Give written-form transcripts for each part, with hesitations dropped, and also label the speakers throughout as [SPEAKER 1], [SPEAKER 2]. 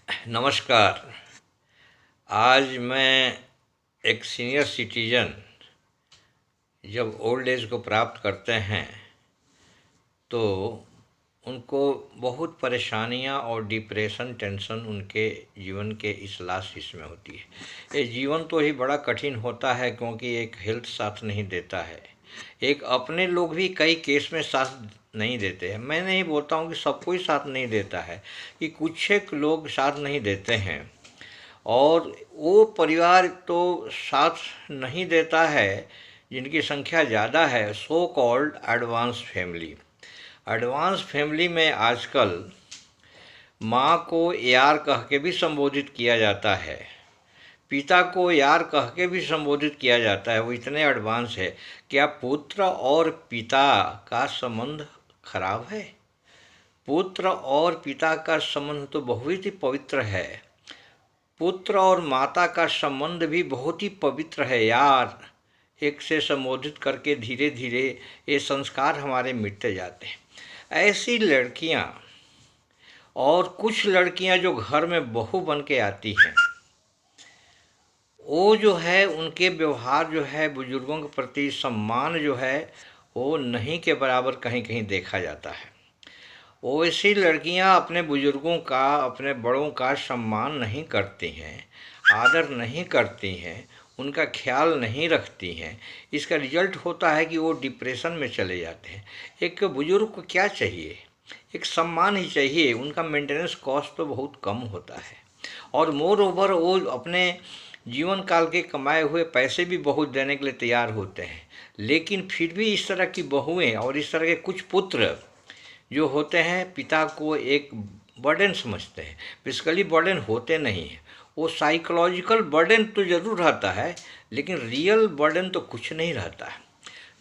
[SPEAKER 1] नमस्कार। आज मैं एक सीनियर सिटीजन जब ओल्ड एज को प्राप्त करते हैं तो उनको बहुत परेशानियां और डिप्रेशन टेंशन उनके जीवन के इस लास्ट हिस्से में होती है। ये जीवन तो ही बड़ा कठिन होता है क्योंकि एक हेल्थ साथ नहीं देता है। एक अपने लोग भी कई केस में साथ नहीं देते हैं। मैं नहीं बोलता हूँ कि सब कोई साथ नहीं देता है, कि कुछ एक लोग साथ नहीं देते हैं और वो परिवार तो साथ नहीं देता है जिनकी संख्या ज़्यादा है, so called advance family. Advance family में आजकल माँ को यार कह के भी संबोधित किया जाता है, पिता को यार कह के भी संबोधित किया जाता है। वो इतने एडवांस है। क्या पुत्र और पिता का संबंध खराब है? पुत्र और पिता का संबंध तो बहुत ही पवित्र है। पुत्र और माता का संबंध भी बहुत ही पवित्र है यार। एक से संबोधित करके धीरे धीरे ये संस्कार हमारे मिटते जाते हैं। ऐसी लड़कियां और कुछ लड़कियां जो घर में बहू बन के आती हैं, वो जो है उनके व्यवहार जो है बुजुर्गों के प्रति सम्मान जो है वो नहीं के बराबर कहीं कहीं देखा जाता है। वैसी लड़कियां अपने बुजुर्गों का, अपने बड़ों का सम्मान नहीं करती हैं, आदर नहीं करती हैं, उनका ख्याल नहीं रखती हैं। इसका रिजल्ट होता है कि वो डिप्रेशन में चले जाते हैं। एक बुजुर्ग को क्या चाहिए? एक सम्मान ही चाहिए। उनका मेंटेनेंस कॉस्ट तो बहुत कम होता है और मोर ओवर वो अपने जीवन काल के कमाए हुए पैसे भी बहुत देने के लिए तैयार होते हैं। लेकिन फिर भी इस तरह की बहुएं और इस तरह के कुछ पुत्र जो होते हैं पिता को एक बर्डन समझते हैं। बेसिकली बर्डन होते नहीं हैं, वो साइकोलॉजिकल बर्डन तो ज़रूर रहता है लेकिन रियल बर्डन तो कुछ नहीं रहता है।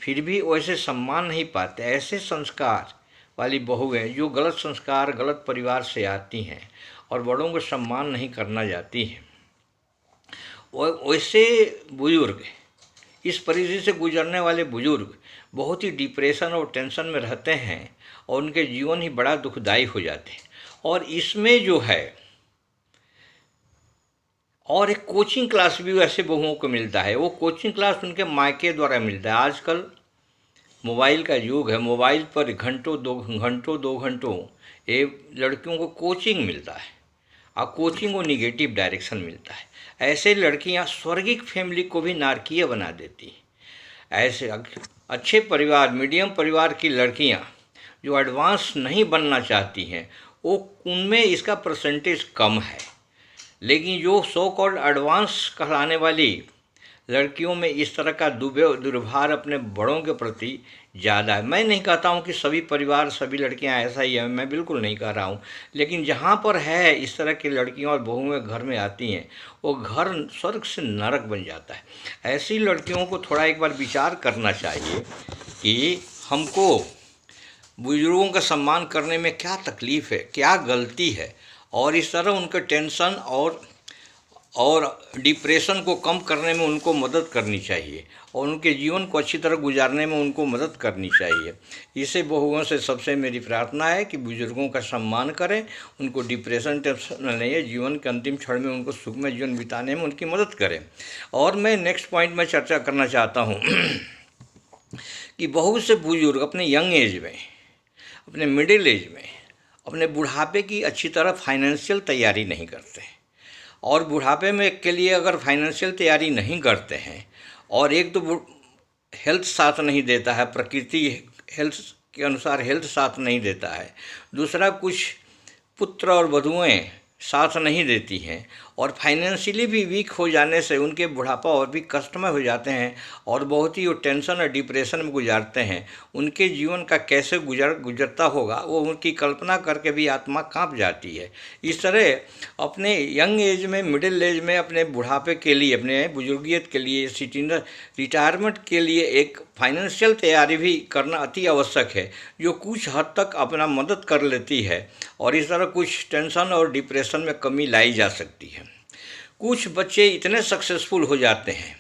[SPEAKER 1] फिर भी वैसे सम्मान नहीं पाते। ऐसे संस्कार वाली बहुएं जो गलत संस्कार, गलत परिवार से आती हैं और बड़ों को सम्मान नहीं करना चाहती हैं, वैसे बुजुर्ग, इस परिस्थिति से गुजरने वाले बुजुर्ग बहुत ही डिप्रेशन और टेंशन में रहते हैं और उनके जीवन ही बड़ा दुखदायी हो जाते हैं। और इसमें जो है और एक कोचिंग क्लास भी वैसे बहुओं को मिलता है। वो कोचिंग क्लास उनके मायके द्वारा मिलता है। आजकल मोबाइल का युग है, मोबाइल पर घंटों दो घंटों ये लड़कियों को कोचिंग मिलता है और कोचिंग को निगेटिव डायरेक्शन मिलता है। ऐसे लड़कियां स्वर्गिक फैमिली को भी नारकीय बना देती हैं। ऐसे अच्छे परिवार, मीडियम परिवार की लड़कियां जो एडवांस नहीं बनना चाहती हैं, वो उनमें इसका परसेंटेज कम है। लेकिन जो सो कॉल्ड एडवांस कहलाने वाली लड़कियों में इस तरह का दुर्भार अपने बड़ों के प्रति ज़्यादा है। मैं नहीं कहता हूँ कि सभी परिवार, सभी लड़कियाँ ऐसा ही है, मैं बिल्कुल नहीं कह रहा हूँ। लेकिन जहाँ पर है इस तरह की लड़कियाँ और बहुएं घर में आती हैं, वो घर स्वर्ग से नरक बन जाता है। ऐसी लड़कियों को थोड़ा एक बार विचार करना चाहिए कि हमको बुजुर्गों का सम्मान करने में क्या तकलीफ़ है, क्या गलती है, और इस तरह उनके टेंशन और डिप्रेशन को कम करने में उनको मदद करनी चाहिए और उनके जीवन को अच्छी तरह गुजारने में उनको मदद करनी चाहिए। इसे बहुओं से सबसे मेरी प्रार्थना है कि बुजुर्गों का सम्मान करें, उनको डिप्रेशन टेंशन न लें, जीवन के अंतिम क्षण में उनको सुख में जीवन बिताने में उनकी मदद करें। और मैं नेक्स्ट पॉइंट में चर्चा करना चाहता हूँ कि बहुत से बुजुर्ग अपने यंग एज में, अपने मिडिल एज में, अपने बुढ़ापे की अच्छी तरह फाइनेंशियल तैयारी नहीं करते हैं। और बुढ़ापे में के लिए अगर फाइनेंशियल तैयारी नहीं करते हैं और एक तो हेल्थ साथ नहीं देता है, प्रकृति हेल्थ के अनुसार हेल्थ साथ नहीं देता है, दूसरा कुछ पुत्र और वधुएं साथ नहीं देती हैं और फाइनेंशियली भी वीक हो जाने से उनके बुढ़ापा और भी कष्टमय हो जाते हैं और बहुत ही वो टेंशन और डिप्रेशन में गुजारते हैं। उनके जीवन का कैसे गुजरता होगा वो उनकी कल्पना करके भी आत्मा कांप जाती है। इस तरह अपने यंग एज में, मिडिल एज में, अपने बुढ़ापे के लिए, अपने बुजुर्गियत के लिए, सीनियर रिटायरमेंट के लिए एक फाइनेंशियल तैयारी भी करना अति आवश्यक है, जो कुछ हद तक अपना मदद कर लेती है और इस तरह कुछ टेंशन और डिप्रेशन में कमी लाई जा सकती है। कुछ बच्चे इतने सक्सेसफुल हो जाते हैं,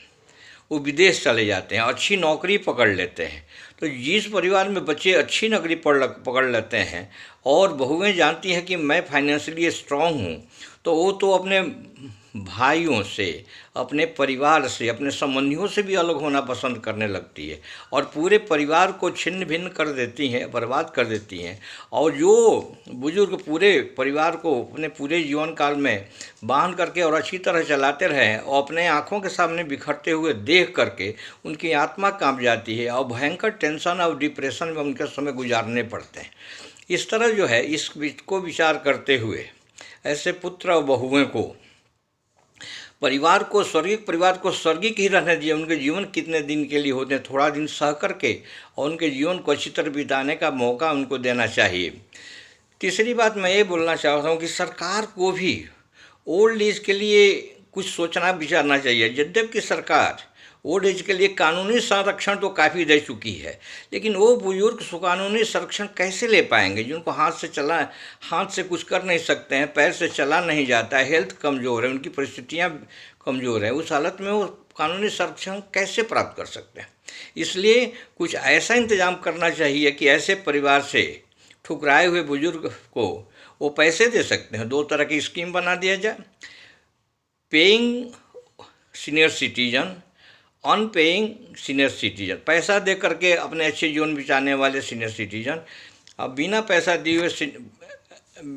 [SPEAKER 1] वो विदेश चले जाते हैं, अच्छी नौकरी पकड़ लेते हैं, तो जिस परिवार में बच्चे अच्छी नौकरी पकड़ लेते हैं और बहुएं जानती हैं कि मैं फाइनेंशियली स्ट्रांग हूँ, तो वो तो अपने भाइयों से, अपने परिवार से, अपने संबंधियों से भी अलग होना पसंद करने लगती है और पूरे परिवार को छिन्न भिन्न कर देती हैं, बर्बाद कर देती हैं। और जो बुजुर्ग पूरे परिवार को अपने पूरे जीवन काल में बांध करके और अच्छी तरह चलाते रहे और अपने आँखों के सामने बिखरते हुए देख करके उनकी आत्मा कांप जाती है और भयंकर टेंशन और डिप्रेशन में उनके समय गुजारने पड़ते हैं। इस तरह जो है इसको विचार करते हुए ऐसे पुत्र और बहुओं को परिवार को स्वर्गिक ही रहने दिए। उनके जीवन कितने दिन के लिए होते हैं, थोड़ा दिन सह करके और उनके जीवन को अच्छी तरह बिताने का मौका उनको देना चाहिए। तीसरी बात मैं ये बोलना चाहता हूँ कि सरकार को भी ओल्ड एज के लिए कुछ सोचना विचारना चाहिए। यद्यपि सरकार ओल्ड एज के लिए कानूनी संरक्षण तो काफ़ी दे चुकी है, लेकिन वो बुजुर्ग कानूनी संरक्षण कैसे ले पाएंगे जिनको हाथ से कुछ कर नहीं सकते हैं, पैर से चला नहीं जाता है, हेल्थ कमज़ोर है, उनकी परिस्थितियाँ कमज़ोर हैं। उस हालत में वो कानूनी संरक्षण कैसे प्राप्त कर सकते हैं? इसलिए कुछ ऐसा इंतज़ाम करना चाहिए कि ऐसे परिवार से ठुकराए हुए बुजुर्ग को वो पैसे दे सकते हैं। 2 तरह की स्कीम बना दिया जाए, paying senior citizen, unpaying senior citizen. पैसा दे करके अपने अच्छे जीवन बिताने वाले सीनियर सिटीजन, अब बिना पैसा दिए हुए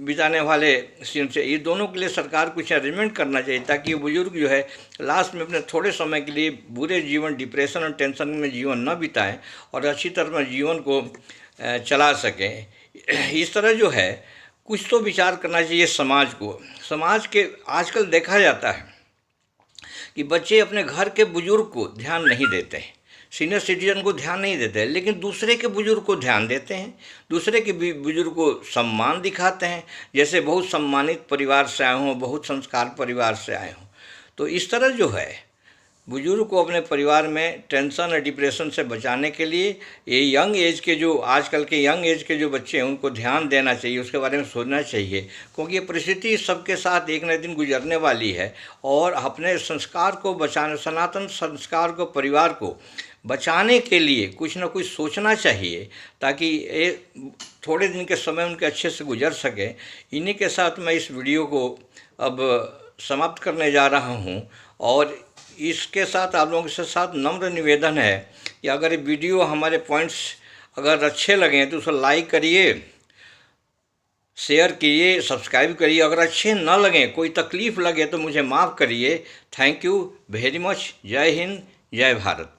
[SPEAKER 1] बिताने वाले सीनियर से, ये दोनों के लिए सरकार कुछ अरेंजमेंट करना चाहिए ताकि ये बुजुर्ग जो है लास्ट में अपने थोड़े समय के लिए बुरे जीवन, डिप्रेशन और टेंशन में जीवन न बिताएं और अच्छी तरह जीवन को चला सकें। इस तरह जो है कुछ तो विचार करना चाहिए समाज को। समाज के आजकल देखा जाता है कि बच्चे अपने घर के बुजुर्ग को ध्यान नहीं देते हैं, सीनियर सिटीजन को ध्यान नहीं देते हैं, लेकिन दूसरे के बुजुर्ग को ध्यान देते हैं, दूसरे के बुजुर्ग को सम्मान दिखाते हैं, जैसे बहुत सम्मानित परिवार से आए हों, बहुत संस्कार परिवार से आए हों। तो इस तरह जो है बुजुर्ग को अपने परिवार में टेंशन और डिप्रेशन से बचाने के लिए ये यंग एज के जो आजकल के यंग एज के जो बच्चे हैं उनको ध्यान देना चाहिए, उसके बारे में सोचना चाहिए, क्योंकि ये परिस्थिति सबके साथ एक न दिन गुजरने वाली है। और अपने संस्कार को बचाने, सनातन संस्कार को, परिवार को बचाने के लिए कुछ न कुछ सोचना चाहिए ताकि ये थोड़े दिन के समय उनके अच्छे से गुजर सके। इन्हीं के साथ मैं इस वीडियो को अब समाप्त करने जा रहा हूँ और इसके साथ आप लोगों के साथ नम्र निवेदन है कि अगर ये वीडियो हमारे पॉइंट्स अगर अच्छे लगें तो उसको लाइक करिए, शेयर कीजिए, सब्सक्राइब करिए। अगर अच्छे न लगें, कोई तकलीफ़ लगे तो मुझे माफ़ करिए। Thank you very much. जय हिंद, जय भारत।